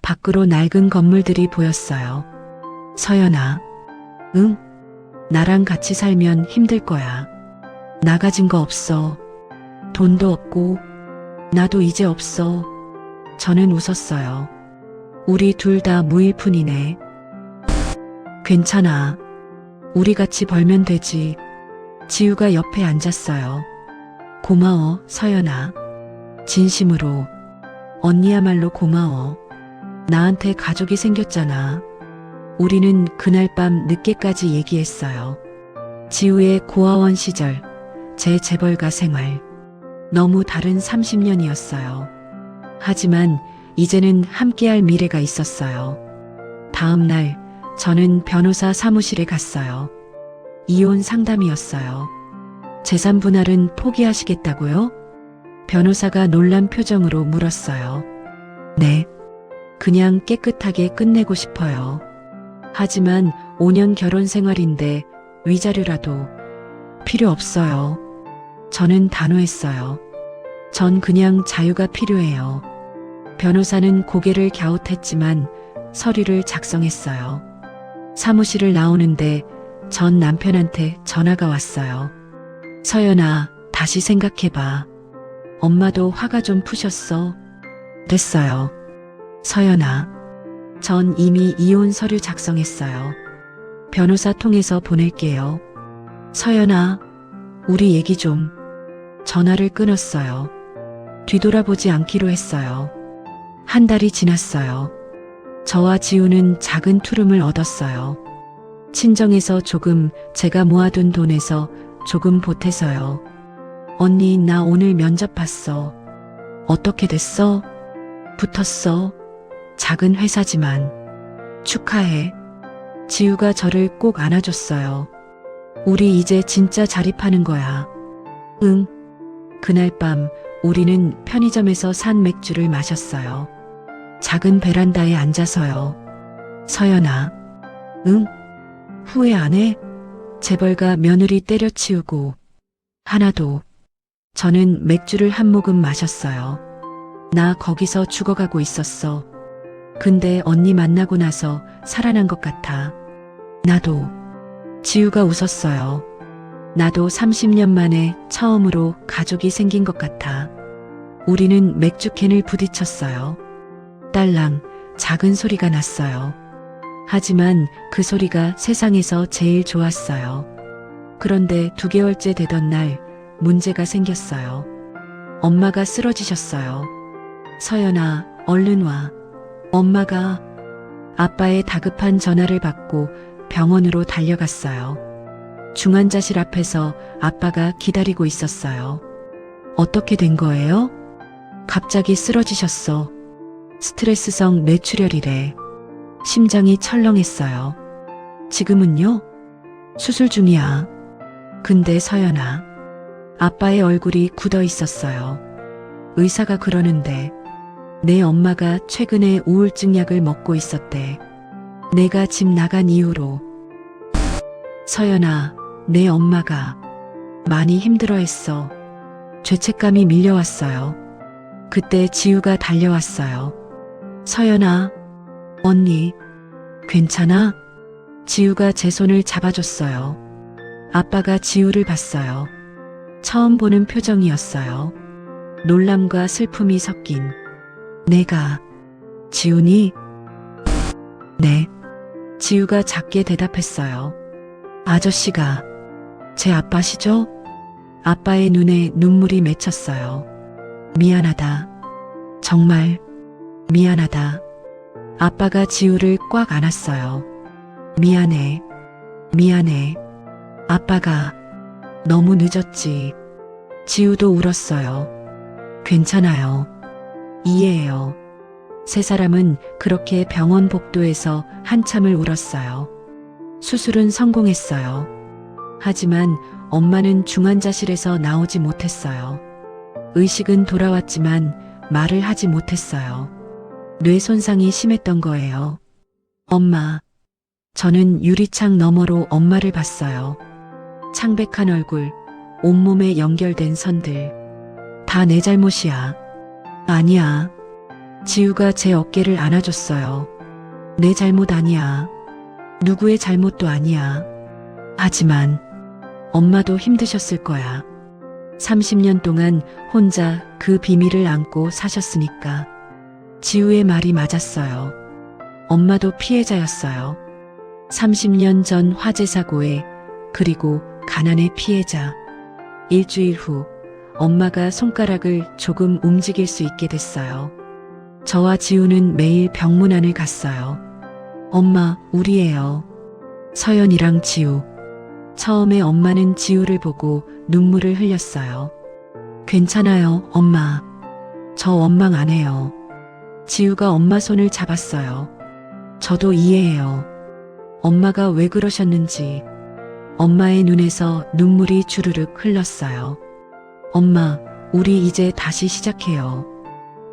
밖으로 낡은 건물들이 보였어요. 서연아. 응? 나랑 같이 살면 힘들 거야. 나 가진 거 없어. 돈도 없고, 나도 이제 없어. 저는 웃었어요. 우리 둘 다 무일푼이네. 괜찮아. 우리 같이 벌면 되지. 지우가 옆에 앉았어요. 고마워, 서연아. 진심으로. 언니야말로 고마워. 나한테 가족이 생겼잖아. 우리는 그날 밤 늦게까지 얘기했어요. 지우의 고아원 시절, 제 재벌가 생활. 너무 다른 30년이었어요. 하지만 이제는 함께할 미래가 있었어요. 다음 날 저는 변호사 사무실에 갔어요. 이혼 상담이었어요. 재산 분할은 포기하시겠다고요? 변호사가 놀란 표정으로 물었어요. 네. 그냥 깨끗하게 끝내고 싶어요. 하지만 5년 결혼 생활인데 위자료라도 필요 없어요. 저는 단호했어요. 전 그냥 자유가 필요해요. 변호사는 고개를 갸웃했지만 서류를 작성했어요. 사무실을 나오는데 전 남편한테 전화가 왔어요. 서연아, 다시 생각해봐. 엄마도 화가 좀 푸셨어. 됐어요. 서연아, 전 이미 이혼 서류 작성했어요. 변호사 통해서 보낼게요. 서연아, 우리 얘기 좀. 전화를 끊었어요. 뒤돌아보지 않기로 했어요. 한 달이 지났어요. 저와 지우는 작은 투룸을 얻었어요. 친정에서 조금, 제가 모아둔 돈에서 조금 보태서요. 언니, 나 오늘 면접 봤어. 어떻게 됐어? 붙었어. 작은 회사지만. 축하해. 지우가 저를 꼭 안아줬어요. 우리 이제 진짜 자립하는 거야. 응. 그날 밤 우리는 편의점에서 산 맥주를 마셨어요. 작은 베란다에 앉아서요. 서연아. 응? 후회 안 해? 재벌가 며느리 때려치우고. 하나도. 저는 맥주를 한 모금 마셨어요. 나 거기서 죽어가고 있었어. 근데 언니 만나고 나서 살아난 것 같아. 나도. 지우가 웃었어요. 나도 30년 만에 처음으로 가족이 생긴 것 같아. 우리는 맥주캔을 부딪혔어요. 딸랑 작은 소리가 났어요. 하지만 그 소리가 세상에서 제일 좋았어요. 그런데 2개월째 되던 날 문제가 생겼어요. 엄마가 쓰러지셨어요. 서연아, 얼른 와. 엄마가. 아빠의 다급한 전화를 받고 병원으로 달려갔어요. 중환자실 앞에서 아빠가 기다리고 있었어요. 어떻게 된 거예요? 갑자기 쓰러지셨어. 스트레스성 뇌출혈이래. 심장이 철렁했어요. 지금은요? 수술 중이야. 근데 서연아, 아빠의 얼굴이 굳어 있었어요. 의사가 그러는데 내 엄마가 최근에 우울증 약을 먹고 있었대. 내가 집 나간 이후로. 서연아, 내 엄마가 많이 힘들어했어. 죄책감이 밀려왔어요. 그때 지우가 달려왔어요. 서연아, 언니, 괜찮아? 지우가 제 손을 잡아줬어요. 아빠가 지우를 봤어요. 처음 보는 표정이었어요. 놀람과 슬픔이 섞인. 내가 지우니? 네. 지우가 작게 대답했어요. 아저씨가 제 아빠시죠? 아빠의 눈에 눈물이 맺혔어요. 미안하다. 정말 미안하다. 아빠가 지우를 꽉 안았어요. 미안해. 미안해. 아빠가 너무 늦었지. 지우도 울었어요. 괜찮아요. 이해해요. 세 사람은 그렇게 병원 복도에서 한참을 울었어요. 수술은 성공했어요. 하지만 엄마는 중환자실에서 나오지 못했어요. 의식은 돌아왔지만 말을 하지 못했어요. 뇌 손상이 심했던 거예요. 엄마. 저는 유리창 너머로 엄마를 봤어요. 창백한 얼굴, 온몸에 연결된 선들. 다 내 잘못이야. 아니야. 지우가 제 어깨를 안아줬어요. 내 잘못 아니야. 누구의 잘못도 아니야. 하지만 엄마도 힘드셨을 거야. 30년 동안 혼자 그 비밀을 안고 사셨으니까. 지우의 말이 맞았어요. 엄마도 피해자였어요. 30년 전 화재 사고에, 그리고 가난의 피해자. 일주일 후 엄마가 손가락을 조금 움직일 수 있게 됐어요. 저와 지우는 매일 병문안을 갔어요. 엄마, 우리예요. 서연이랑 지우. 처음에 엄마는 지우를 보고 눈물을 흘렸어요. 괜찮아요, 엄마. 저 원망 안 해요. 지우가 엄마 손을 잡았어요. 저도 이해해요. 엄마가 왜 그러셨는지. 엄마의 눈에서 눈물이 주르륵 흘렀어요. 엄마, 우리 이제 다시 시작해요.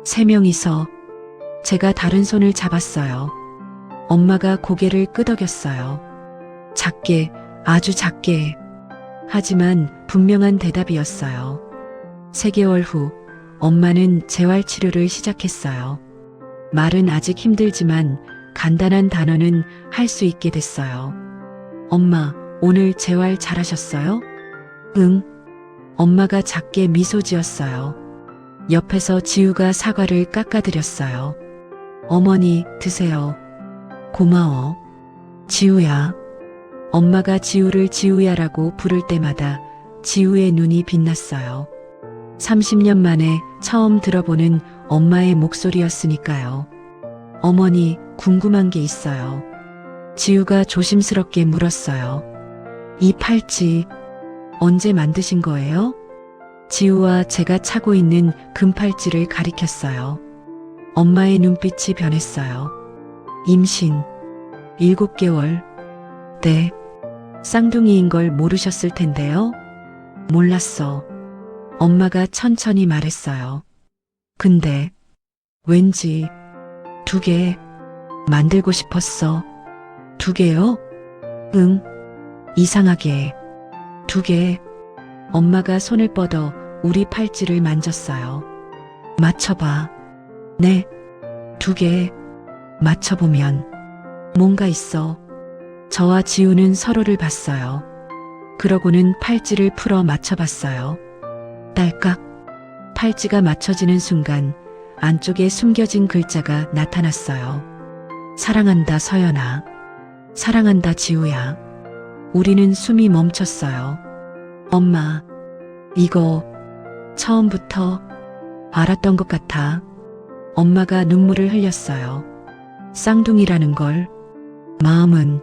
세 명이서. 제가 다른 손을 잡았어요. 엄마가 고개를 끄덕였어요. 작게, 아주 작게. 하지만 분명한 대답이었어요. 3개월 후 엄마는 재활치료를 시작했어요. 말은 아직 힘들지만 간단한 단어는 할 수 있게 됐어요. 엄마, 오늘 재활 잘하셨어요? 응. 엄마가 작게 미소 지었어요. 옆에서 지우가 사과를 깎아드렸어요. 어머니, 드세요. 고마워. 지우야. 엄마가 지우를 지우야라고 부를 때마다 지우의 눈이 빛났어요. 30년 만에 처음 들어보는 엄마의 목소리였으니까요. 어머니, 궁금한 게 있어요. 지우가 조심스럽게 물었어요. 이 팔찌, 언제 만드신 거예요? 지우와 제가 차고 있는 금팔찌를 가리켰어요. 엄마의 눈빛이 변했어요. 임신 7개월. 네. 쌍둥이인 걸 모르셨을 텐데요. 몰랐어. 엄마가 천천히 말했어요. 근데 왠지 2개 만들고 싶었어. 2개요? 응. 이상하게 2개. 엄마가 손을 뻗어 우리 팔찌를 만졌어요. 맞춰봐. 네. 2개. 맞춰보면 뭔가 있어. 저와 지우는 서로를 봤어요. 그러고는 팔찌를 풀어 맞춰봤어요. 딸깍. 팔찌가 맞춰지는 순간 안쪽에 숨겨진 글자가 나타났어요. 사랑한다, 서연아. 사랑한다, 지우야. 우리는 숨이 멈췄어요. 엄마, 이거 처음부터 알았던 것 같아. 엄마가 눈물을 흘렸어요. 쌍둥이라는 걸 마음은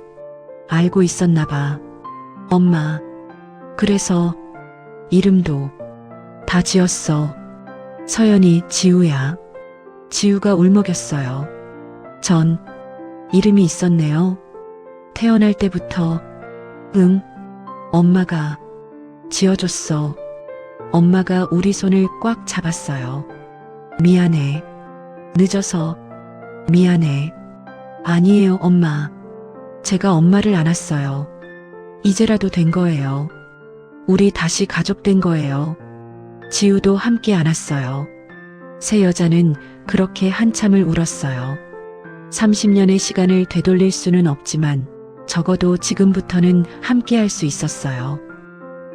알고 있었나 봐. 엄마, 그래서 이름도 다 지었어. 서연이 지우야. 지우가 울먹였어요. 전 이름이 있었네요. 태어날 때부터. 응, 엄마가 지어줬어. 엄마가 우리 손을 꽉 잡았어요. 미안해. 늦어서 미안해. 아니에요, 엄마. 제가 엄마를 안았어요. 이제라도 된 거예요. 우리 다시 가족 된 거예요. 지우도 함께 안았어요. 세 여자는 그렇게 한참을 울었어요. 30년의 시간을 되돌릴 수는 없지만 적어도 지금부터는 함께 할 수 있었어요.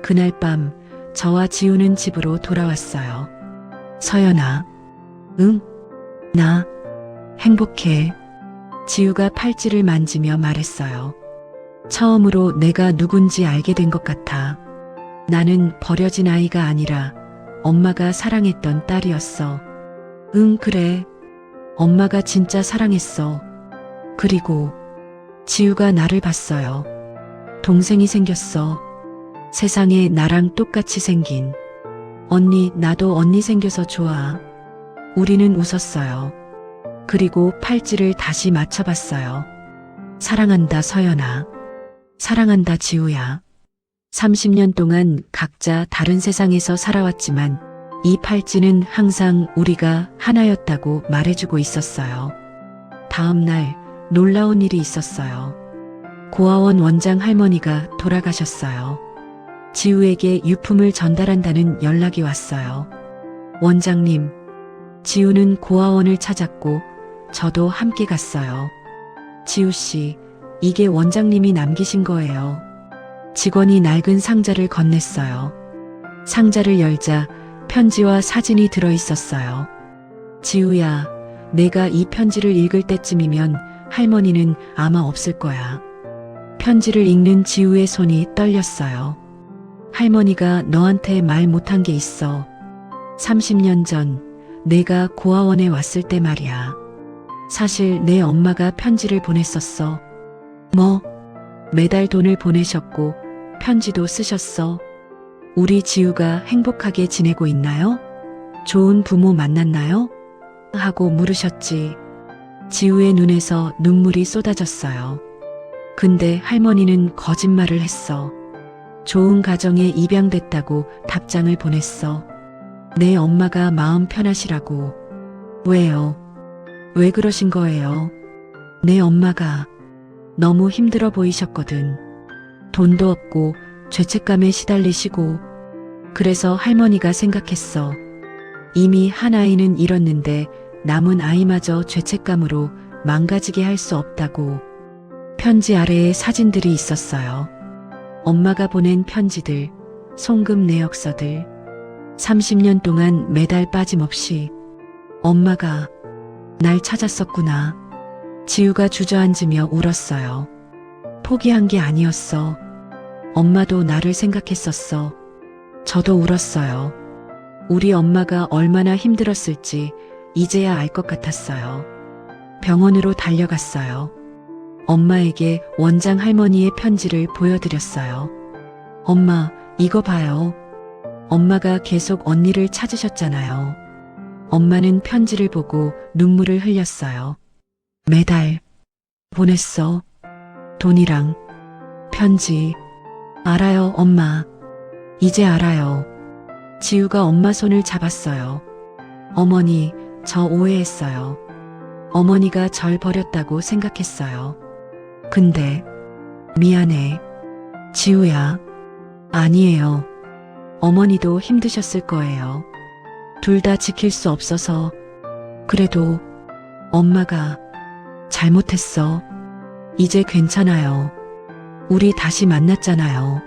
그날 밤 저와 지우는 집으로 돌아왔어요. 서연아. 응? 나 행복해. 지우가 팔찌를 만지며 말했어요. 처음으로 내가 누군지 알게 된 것 같아. 나는 버려진 아이가 아니라 엄마가 사랑했던 딸이었어. 응, 그래. 엄마가 진짜 사랑했어. 그리고 지우가 나를 봤어요. 동생이 생겼어. 세상에 나랑 똑같이 생긴. 언니, 나도 언니 생겨서 좋아. 우리는 웃었어요. 그리고 팔찌를 다시 맞춰봤어요. 사랑한다, 서연아. 사랑한다, 지우야. 30년 동안 각자 다른 세상에서 살아왔지만 이 팔찌는 항상 우리가 하나였다고 말해주고 있었어요. 다음 날 놀라운 일이 있었어요. 고아원 원장 할머니가 돌아가셨어요. 지우에게 유품을 전달한다는 연락이 왔어요. 원장님, 지우는 고아원을 찾았고 저도 함께 갔어요. 지우 씨, 이게 원장님이 남기신 거예요. 직원이 낡은 상자를 건넸어요. 상자를 열자 편지와 사진이 들어 있었어요. 지우야, 내가 이 편지를 읽을 때쯤이면 할머니는 아마 없을 거야. 편지를 읽는 지우의 손이 떨렸어요. 할머니가 너한테 말 못한 게 있어. 30년 전 내가 고아원에 왔을 때 말이야. 사실 내 엄마가 편지를 보냈었어. 뭐? 매달 돈을 보내셨고 편지도 쓰셨어. 우리 지우가 행복하게 지내고 있나요? 좋은 부모 만났나요? 하고 물으셨지. 지우의 눈에서 눈물이 쏟아졌어요. 근데 할머니는 거짓말을 했어. 좋은 가정에 입양됐다고 답장을 보냈어. 내 엄마가 마음 편하시라고. 왜요? 왜 그러신 거예요? 내 엄마가 너무 힘들어 보이셨거든. 돈도 없고 죄책감에 시달리시고. 그래서 할머니가 생각했어. 이미 한 아이는 잃었는데 남은 아이마저 죄책감으로 망가지게 할 수 없다고. 편지 아래에 사진들이 있었어요. 엄마가 보낸 편지들, 송금 내역서들. 30년 동안 매달 빠짐없이 엄마가 날 찾았었구나. 지우가 주저앉으며 울었어요. 포기한 게 아니었어. 엄마도 나를 생각했었어. 저도 울었어요. 우리 엄마가 얼마나 힘들었을지 이제야 알 것 같았어요. 병원으로 달려갔어요. 엄마에게 원장 할머니의 편지를 보여드렸어요. 엄마, 이거 봐요. 엄마가 계속 언니를 찾으셨잖아요. 엄마는 편지를 보고 눈물을 흘렸어요. 매달 보냈어. 돈이랑 편지. 알아요, 엄마. 이제 알아요. 지우가 엄마 손을 잡았어요. 어머니, 저 오해했어요. 어머니가 절 버렸다고 생각했어요. 근데 미안해. 지우야. 아니에요. 어머니도 힘드셨을 거예요. 둘 다 지킬 수 없어서. 그래도 엄마가 잘못했어. 이제 괜찮아요. 우리 다시 만났잖아요.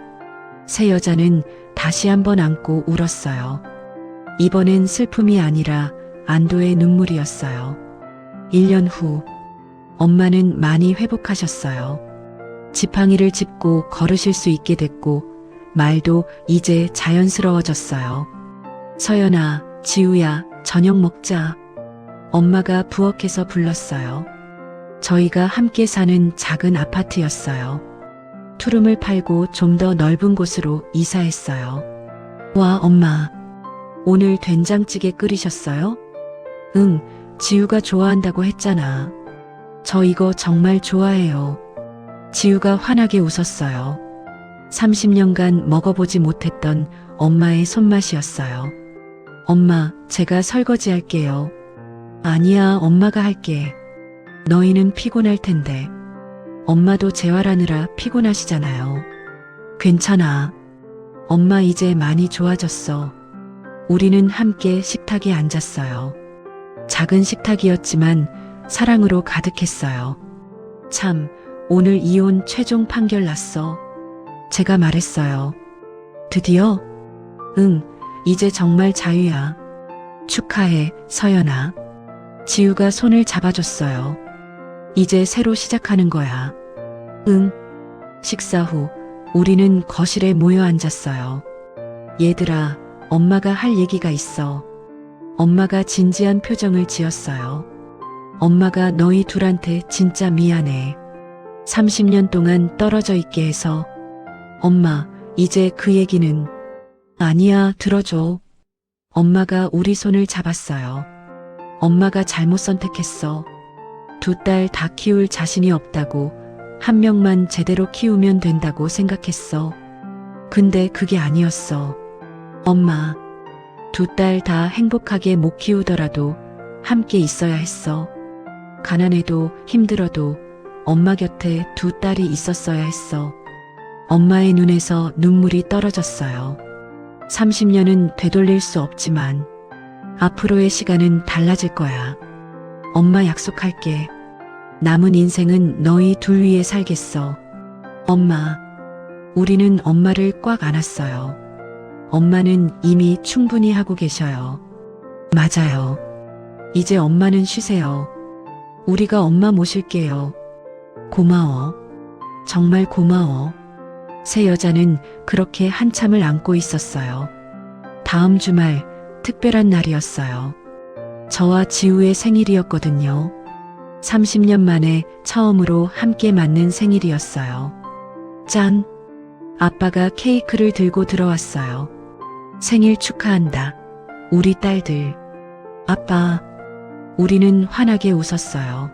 세 여자는 다시 한번 안고 울었어요. 이번엔 슬픔이 아니라 안도의 눈물이었어요. 1년 후 엄마는 많이 회복하셨어요. 지팡이를 짚고 걸으실 수 있게 됐고 말도 이제 자연스러워졌어요. 서연아, 지우야, 저녁 먹자. 엄마가 부엌에서 불렀어요. 저희가 함께 사는 작은 아파트였어요. 투룸을 팔고 좀 더 넓은 곳으로 이사했어요. 와, 엄마. 오늘 된장찌개 끓이셨어요? 응, 지우가 좋아한다고 했잖아. 저 이거 정말 좋아해요. 지우가 환하게 웃었어요. 30년간 먹어보지 못했던 엄마의 손맛이었어요. 엄마, 제가 설거지 할게요. 아니야, 엄마가 할게. 너희는 피곤할 텐데. 엄마도 재활하느라 피곤하시잖아요. 괜찮아. 엄마 이제 많이 좋아졌어. 우리는 함께 식탁에 앉았어요. 작은 식탁이었지만 사랑으로 가득했어요. 참, 오늘 이혼 최종 판결 났어. 제가 말했어요. 드디어? 응, 이제 정말 자유야. 축하해, 서연아. 지우가 손을 잡아줬어요. 이제 새로 시작하는 거야. 응. 식사 후 우리는 거실에 모여 앉았어요. 얘들아, 엄마가 할 얘기가 있어. 엄마가 진지한 표정을 지었어요. 엄마가 너희 둘한테 진짜 미안해. 30년 동안 떨어져 있게 해서. 엄마, 이제 그 얘기는. 아니야, 들어줘. 엄마가 우리 손을 잡았어요. 엄마가 잘못 선택했어. 두 딸 다 키울 자신이 없다고, 한 명만 제대로 키우면 된다고 생각했어. 근데 그게 아니었어. 엄마, 두 딸 다 행복하게 못 키우더라도 함께 있어야 했어. 가난해도 힘들어도 엄마 곁에 두 딸이 있었어야 했어. 엄마의 눈에서 눈물이 떨어졌어요. 30년은 되돌릴 수 없지만 앞으로의 시간은 달라질 거야. 엄마 약속할게. 남은 인생은 너희 둘 위에 살겠어. 엄마, 우리는 엄마를 꽉 안았어요. 엄마는 이미 충분히 하고 계셔요. 맞아요. 이제 엄마는 쉬세요. 우리가 엄마 모실게요. 고마워. 정말 고마워. 새 여자는 그렇게 한참을 안고 있었어요. 다음 주말 특별한 날이었어요. 저와 지우의 생일이었거든요. 30년 만에 처음으로 함께 맞는 생일이었어요. 짠! 아빠가 케이크를 들고 들어왔어요. 생일 축하한다. 우리 딸들. 아빠. 우리는 환하게 웃었어요.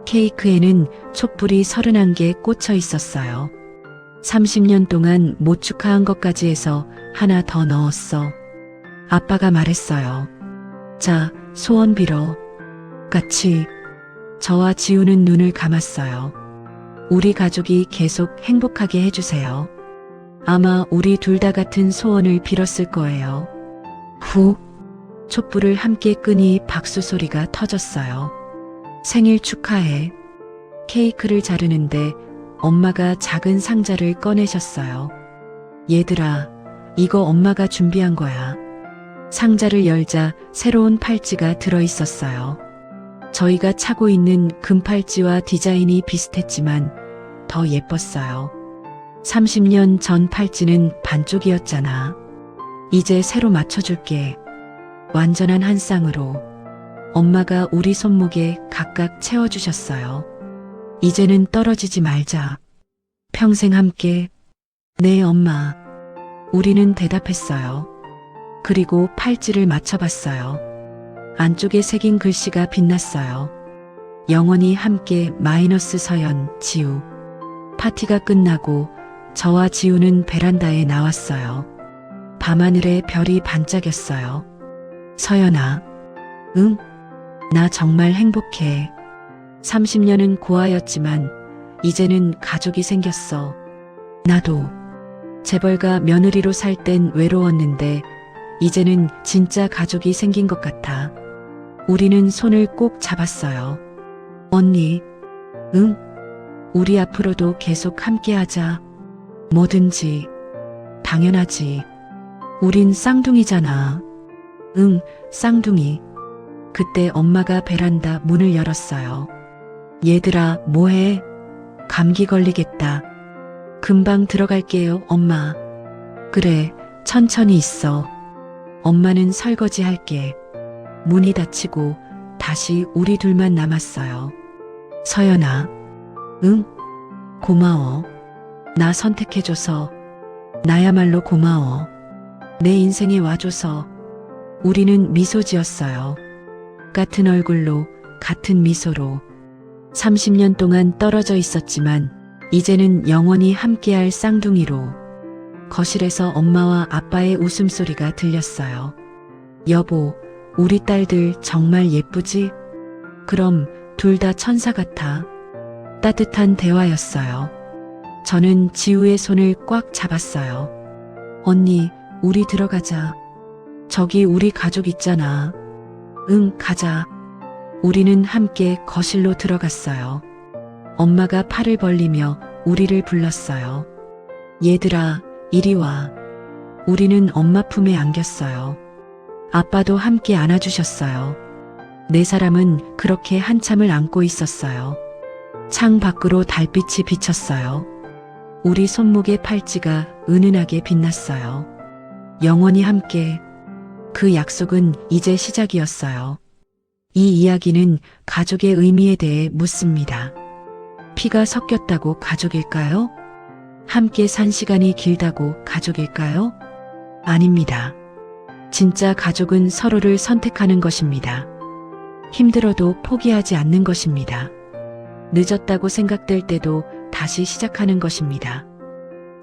케이크에는 촛불이 31개 꽂혀 있었어요. 30년 동안 못 축하한 것까지 해서 하나 더 넣었어. 아빠가 말했어요. 자, 소원 빌어. 같이. 저와 지우는 눈을 감았어요. 우리 가족이 계속 행복하게 해주세요. 아마 우리 둘 다 같은 소원을 빌었을 거예요. 후. 촛불을 함께 끄니 박수 소리가 터졌어요. 생일 축하해. 케이크를 자르는데 엄마가 작은 상자를 꺼내셨어요. 얘들아, 이거 엄마가 준비한 거야. 상자를 열자 새로운 팔찌가 들어있었어요. 저희가 차고 있는 금팔찌와 디자인이 비슷했지만 더 예뻤어요. 30년 전 팔찌는 반쪽이었잖아. 이제 새로 맞춰줄게. 완전한 한 쌍으로. 엄마가 우리 손목에 각각 채워주셨어요. 이제는 떨어지지 말자. 평생 함께. 네, 엄마. 우리는 대답했어요. 그리고 팔찌를 맞춰봤어요. 안쪽에 새긴 글씨가 빛났어요. 영원히 함께 마이너스 서연, 지우. 파티가 끝나고 저와 지우는 베란다에 나왔어요. 밤하늘에 별이 반짝였어요. 서연아. 응? 나 정말 행복해. 30년은 고아였지만 이제는 가족이 생겼어. 나도. 재벌가 며느리로 살 땐 외로웠는데 이제는 진짜 가족이 생긴 것 같아. 우리는 손을 꼭 잡았어요. 언니. 응? 우리 앞으로도 계속 함께하자. 뭐든지. 당연하지. 우린 쌍둥이잖아. 응, 쌍둥이. 그때 엄마가 베란다 문을 열었어요. 얘들아, 뭐해? 감기 걸리겠다. 금방 들어갈게요, 엄마. 그래, 천천히 있어. 엄마는 설거지 할게. 문이 닫히고 다시 우리 둘만 남았어요. 서연아, 응? 고마워. 나 선택해줘서. 나야말로 고마워. 내 인생에 와줘서. 우리는 미소 지었어요. 같은 얼굴로, 같은 미소로. 30년 동안 떨어져 있었지만, 이제는 영원히 함께할 쌍둥이로. 거실에서 엄마와 아빠의 웃음소리가 들렸어요. 여보, 우리 딸들 정말 예쁘지? 그럼 둘 다 천사 같아. 따뜻한 대화였어요. 저는 지우의 손을 꽉 잡았어요. 언니, 우리 들어가자. 저기 우리 가족 있잖아. 응, 가자. 우리는 함께 거실로 들어갔어요. 엄마가 팔을 벌리며 우리를 불렀어요. 얘들아, 이리 와. 우리는 엄마 품에 안겼어요. 아빠도 함께 안아주셨어요. 네 사람은 그렇게 한참을 안고 있었어요. 창 밖으로 달빛이 비쳤어요. 우리 손목의 팔찌가 은은하게 빛났어요. 영원히 함께. 그 약속은 이제 시작이었어요. 이 이야기는 가족의 의미에 대해 묻습니다. 피가 섞였다고 가족일까요? 함께 산 시간이 길다고 가족일까요? 아닙니다. 진짜 가족은 서로를 선택하는 것입니다. 힘들어도 포기하지 않는 것입니다. 늦었다고 생각될 때도 다시 시작하는 것입니다.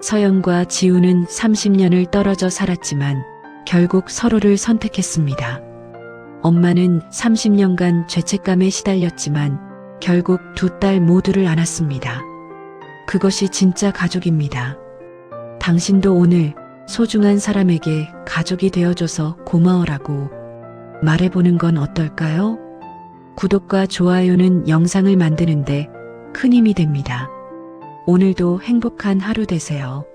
서연과 지우는 30년을 떨어져 살았지만 결국 서로를 선택했습니다. 엄마는 30년간 죄책감에 시달렸지만 결국 두 딸 모두를 안았습니다. 그것이 진짜 가족입니다. 당신도 오늘 소중한 사람에게 가족이 되어줘서 고마워라고 말해보는 건 어떨까요? 구독과 좋아요는 영상을 만드는데 큰 힘이 됩니다. 오늘도 행복한 하루 되세요.